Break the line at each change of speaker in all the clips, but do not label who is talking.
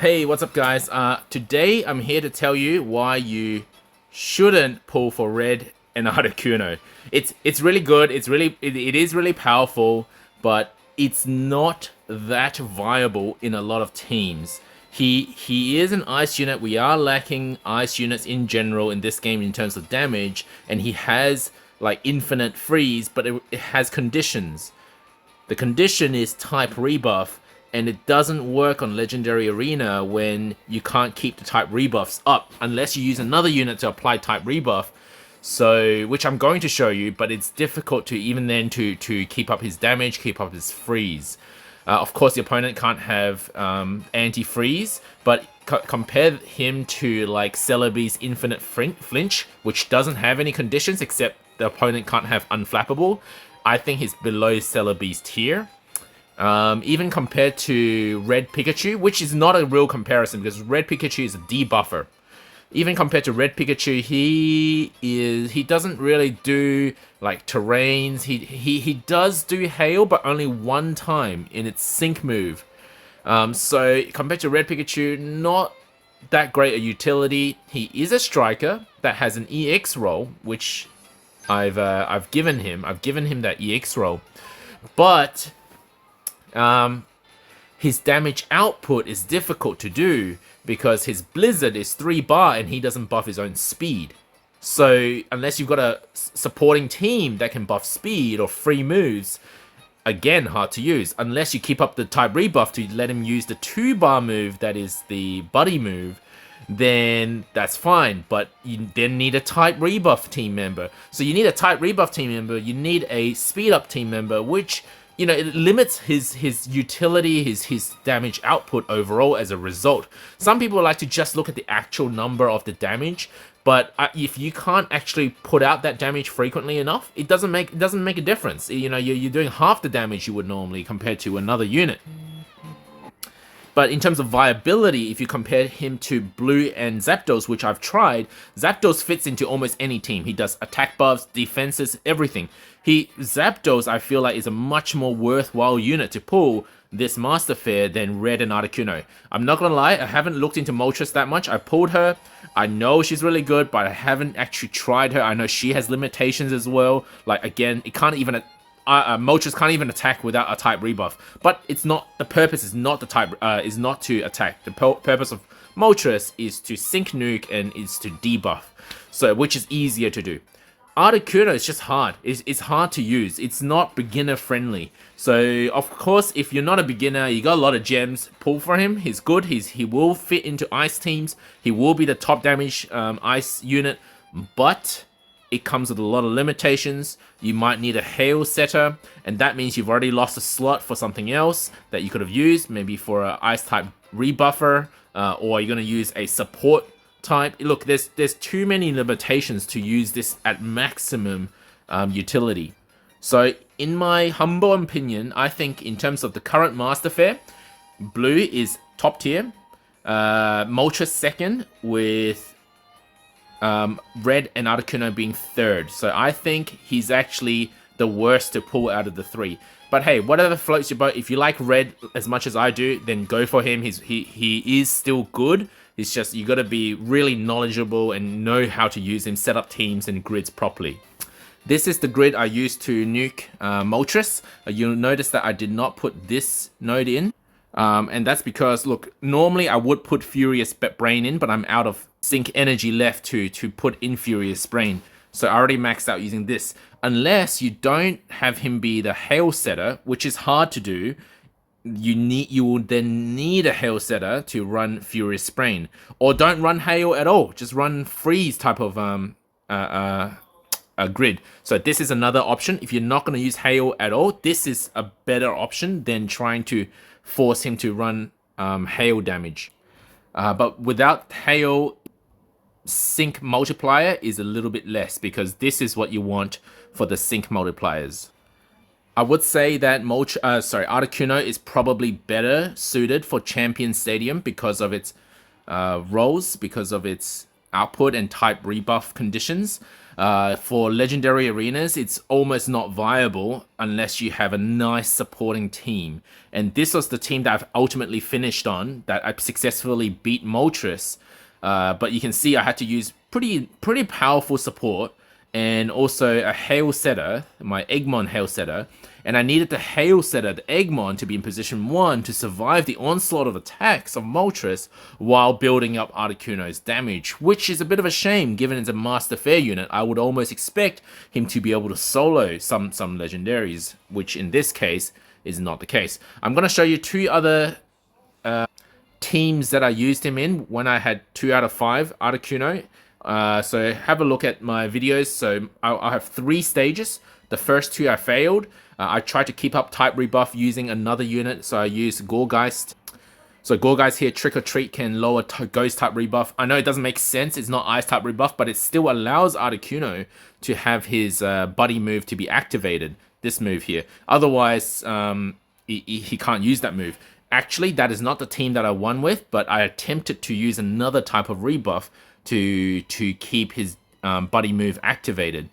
Hey, what's up guys? Today I'm here to tell you why you shouldn't pull for Red and Articuno. It's really good, it is really powerful, but it's not that viable in a lot of teams. He is an ice unit. We are lacking ice units in general in this game in terms of damage, and he has like infinite freeze, but it has conditions. The condition is type rebuff, and it doesn't work on Legendary Arena when you can't keep the type rebuffs up unless you use another unit to apply type rebuff. So, which I'm going to show you, but it's difficult to even then to keep up his damage, keep up his freeze. Of course, the opponent can't have anti-freeze, but compare him to like Celebi's Infinite Flinch, which doesn't have any conditions except the opponent can't have Unflappable. I think he's below Celebi's tier. Even compared to Red Pikachu, which is not a real comparison because Red Pikachu is a debuffer. Even compared to Red Pikachu, he doesn't really do like terrains. He does do hail, but only one time in its sync move. So compared to Red Pikachu, not that great a utility. He is a striker that has an EX role, which I've given him. I've given him that EX role, but his damage output is difficult to do because his Blizzard is 3 bar and he doesn't buff his own speed. So unless you've got a supporting team that can buff speed or free moves, again, hard to use. Unless you keep up the type rebuff to let him use the 2 bar move that is the buddy move, then that's fine. But you then need a type rebuff team member. So you need a type rebuff team member, you need a speed up team member, which, you know, it limits his utility, his damage output overall as a result. Some people like to just look at the actual number of the damage, but if you can't actually put out that damage frequently enough, it doesn't make a difference. You know, you're doing half the damage you would normally compared to another unit. But in terms of viability, if you compare him to Blue and Zapdos, which I've tried, Zapdos fits into almost any team. He does attack buffs, defenses, everything. Zapdos, I feel like, is a much more worthwhile unit to pull this Master Fair than Red and Articuno. I'm not gonna lie, I haven't looked into Moltres that much. I pulled her. I know she's really good, but I haven't actually tried her. I know she has limitations as well. Like, again, it can't even... Moltres can't even attack without a type rebuff, but it's not, the purpose is not the type is not to attack. The purpose of Moltres is to sync nuke and is to debuff, so which is easier to do. Articuno is just hard. It's hard to use. It's not beginner friendly. So of course, if you're not a beginner, you got a lot of gems, pull for him. He's good. He will fit into ice teams. He will be the top damage ice unit, but it comes with a lot of limitations. You might need a hail setter, and that means you've already lost a slot for something else that you could have used, maybe for an ice type rebuffer, or you're going to use a support type. Look, there's too many limitations to use this at maximum utility. So in my humble opinion, I think in terms of the current Master Fair, Blue is top tier, Moltres second, with Red and Articuno being third. So I think he's actually the worst to pull out of the three. But hey, whatever floats your boat. If you like Red as much as I do, then go for him. He is still good. It's just you got to be really knowledgeable and know how to use him, set up teams and grids properly. This is the grid I used to nuke Moltres. You'll notice that I did not put this node in. And that's because, look, normally I would put Furious Brain in, but I'm out of sync energy left to put in Furious Brain. So I already maxed out using this. Unless you don't have him be the Hail Setter, which is hard to do, you will then need a Hail Setter to run Furious Brain. Or don't run Hail at all, just run Freeze type of a grid. So this is another option. If you're not going to use Hail at all, this is a better option than trying to force him to run hail damage. But without hail, sync multiplier is a little bit less because this is what you want for the sync multipliers. I would say that Articuno is probably better suited for Champion Stadium because of its roles, because of its output and type rebuff conditions. For legendary arenas, it's almost not viable unless you have a nice supporting team. And this was the team that I've ultimately finished on, that I successfully beat Moltres. But you can see I had to use pretty powerful support, and also a Hail Setter, my Eggmon Hail Setter. And I needed the Hail Setter, the Eggmon, to be in position 1 to survive the onslaught of attacks of Moltres while building up Articuno's damage, which is a bit of a shame given it's a Master Fair unit. I would almost expect him to be able to solo some legendaries, which in this case is not the case. I'm going to show you 2 other teams that I used him in when I had 2 out of 5 Articuno. So have a look at my videos. So I have 3 stages. The first 2 I failed. I tried to keep up type rebuff using another unit, so I used Gourgeist. So Gourgeist here, Trick or Treat, can lower Ghost type rebuff. I know it doesn't make sense, it's not Ice type rebuff, but it still allows Articuno to have his buddy move to be activated, this move here. Otherwise, he can't use that move. Actually, that is not the team that I won with, but I attempted to use another type of rebuff to keep his buddy move activated.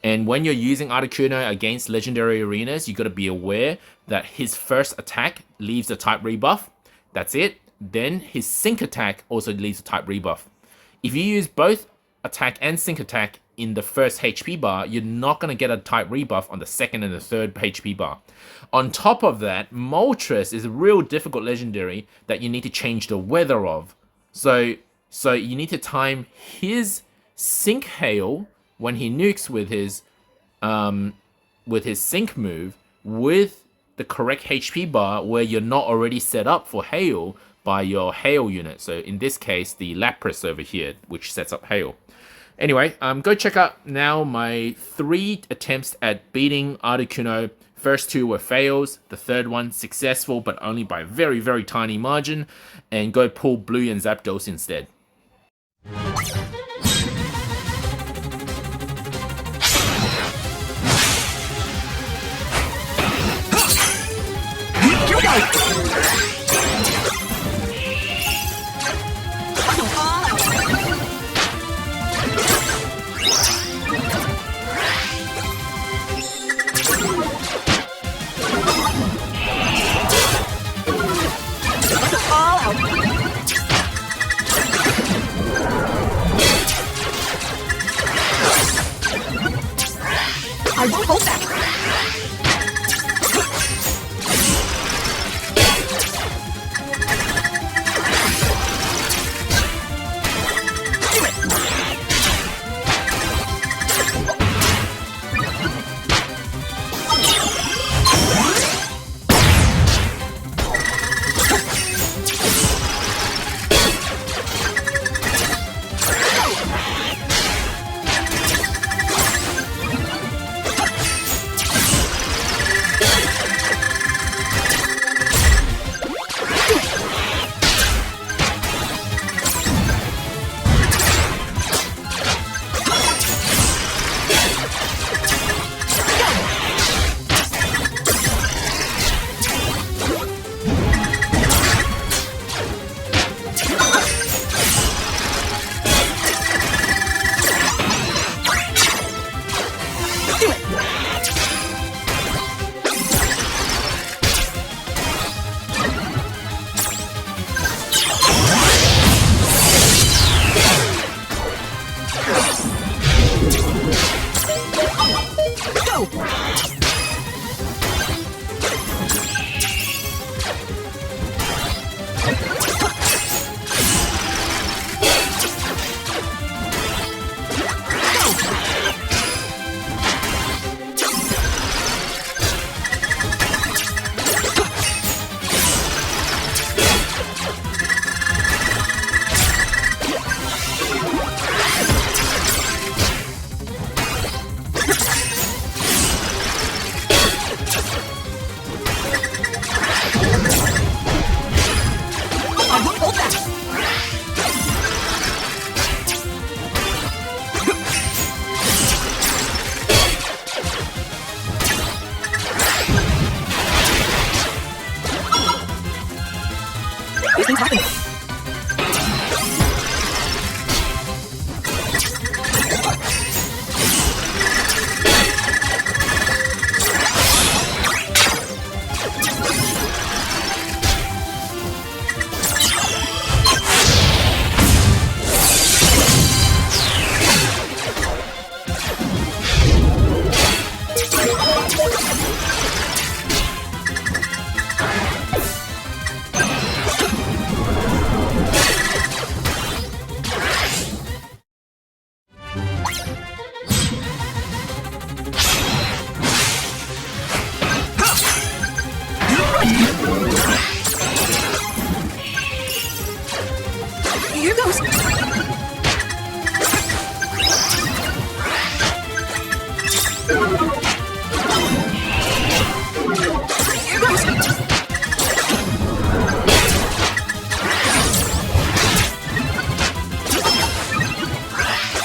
And when you're using Articuno against legendary arenas, you got to be aware that his first attack leaves a type rebuff. That's it. Then his sync attack also leaves a type rebuff. If you use both attack and sync attack in the first HP bar, you're not going to get a type rebuff on the second and the third HP bar. On top of that, Moltres is a real difficult legendary that you need to change the weather of. So you need to time his sync hail when he nukes with his sync move with the correct HP bar where you're not already set up for hail by your hail unit. So in this case, the Lapras over here, which sets up hail. Anyway, go check out now my 3 attempts at beating Articuno. First 2 were fails, the third one successful, but only by a very, very tiny margin. And go pull Blue and Zapdos instead.
I won't hold back. Here goes. Here goes.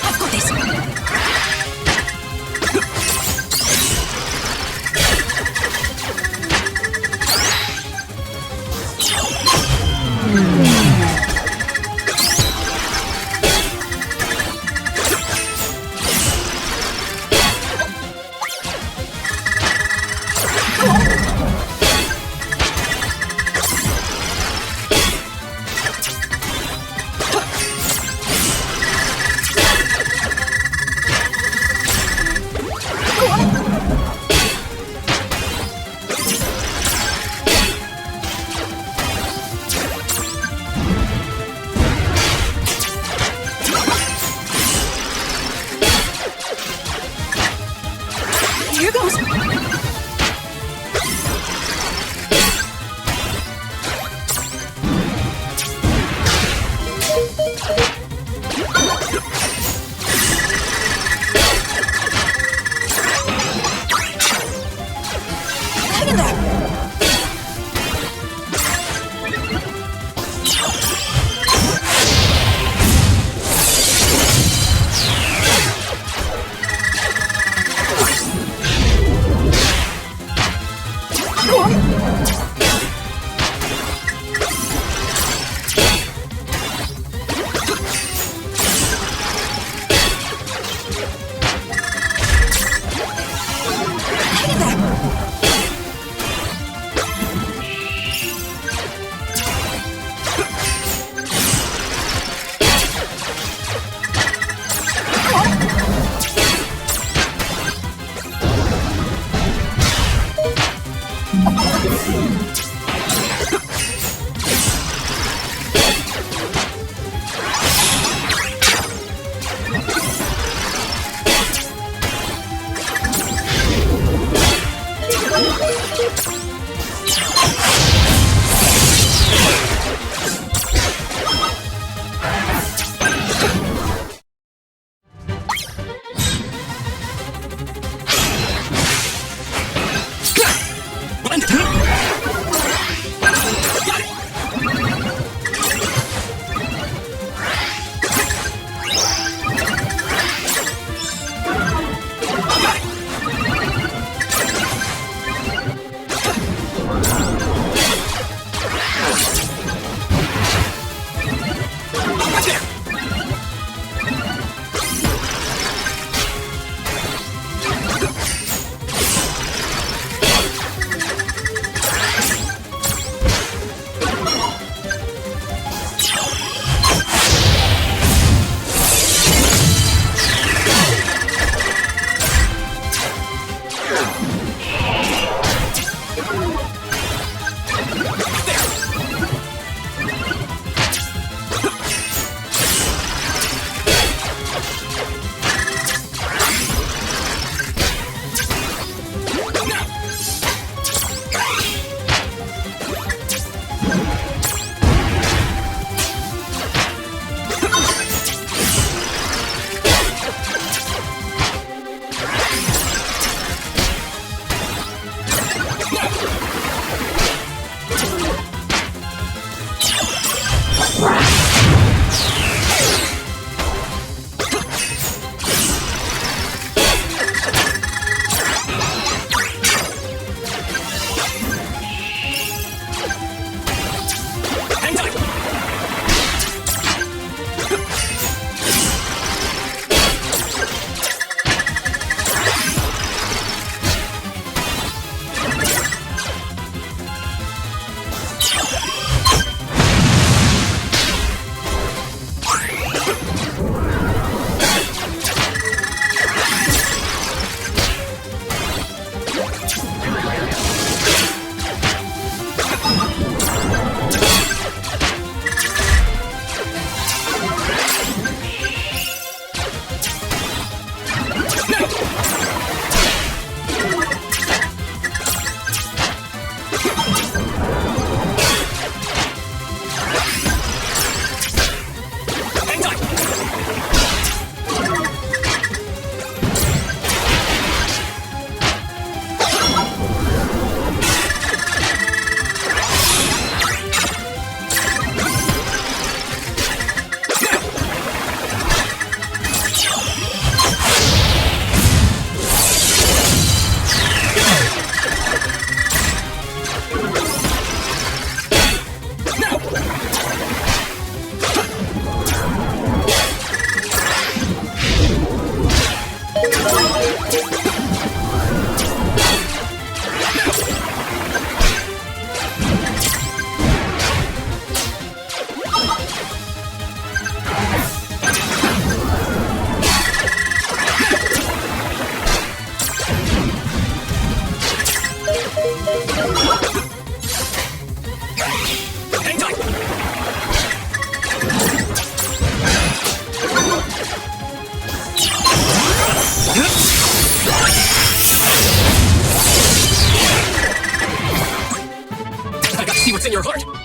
I've got this. Hang time! I gotta see what's in your heart!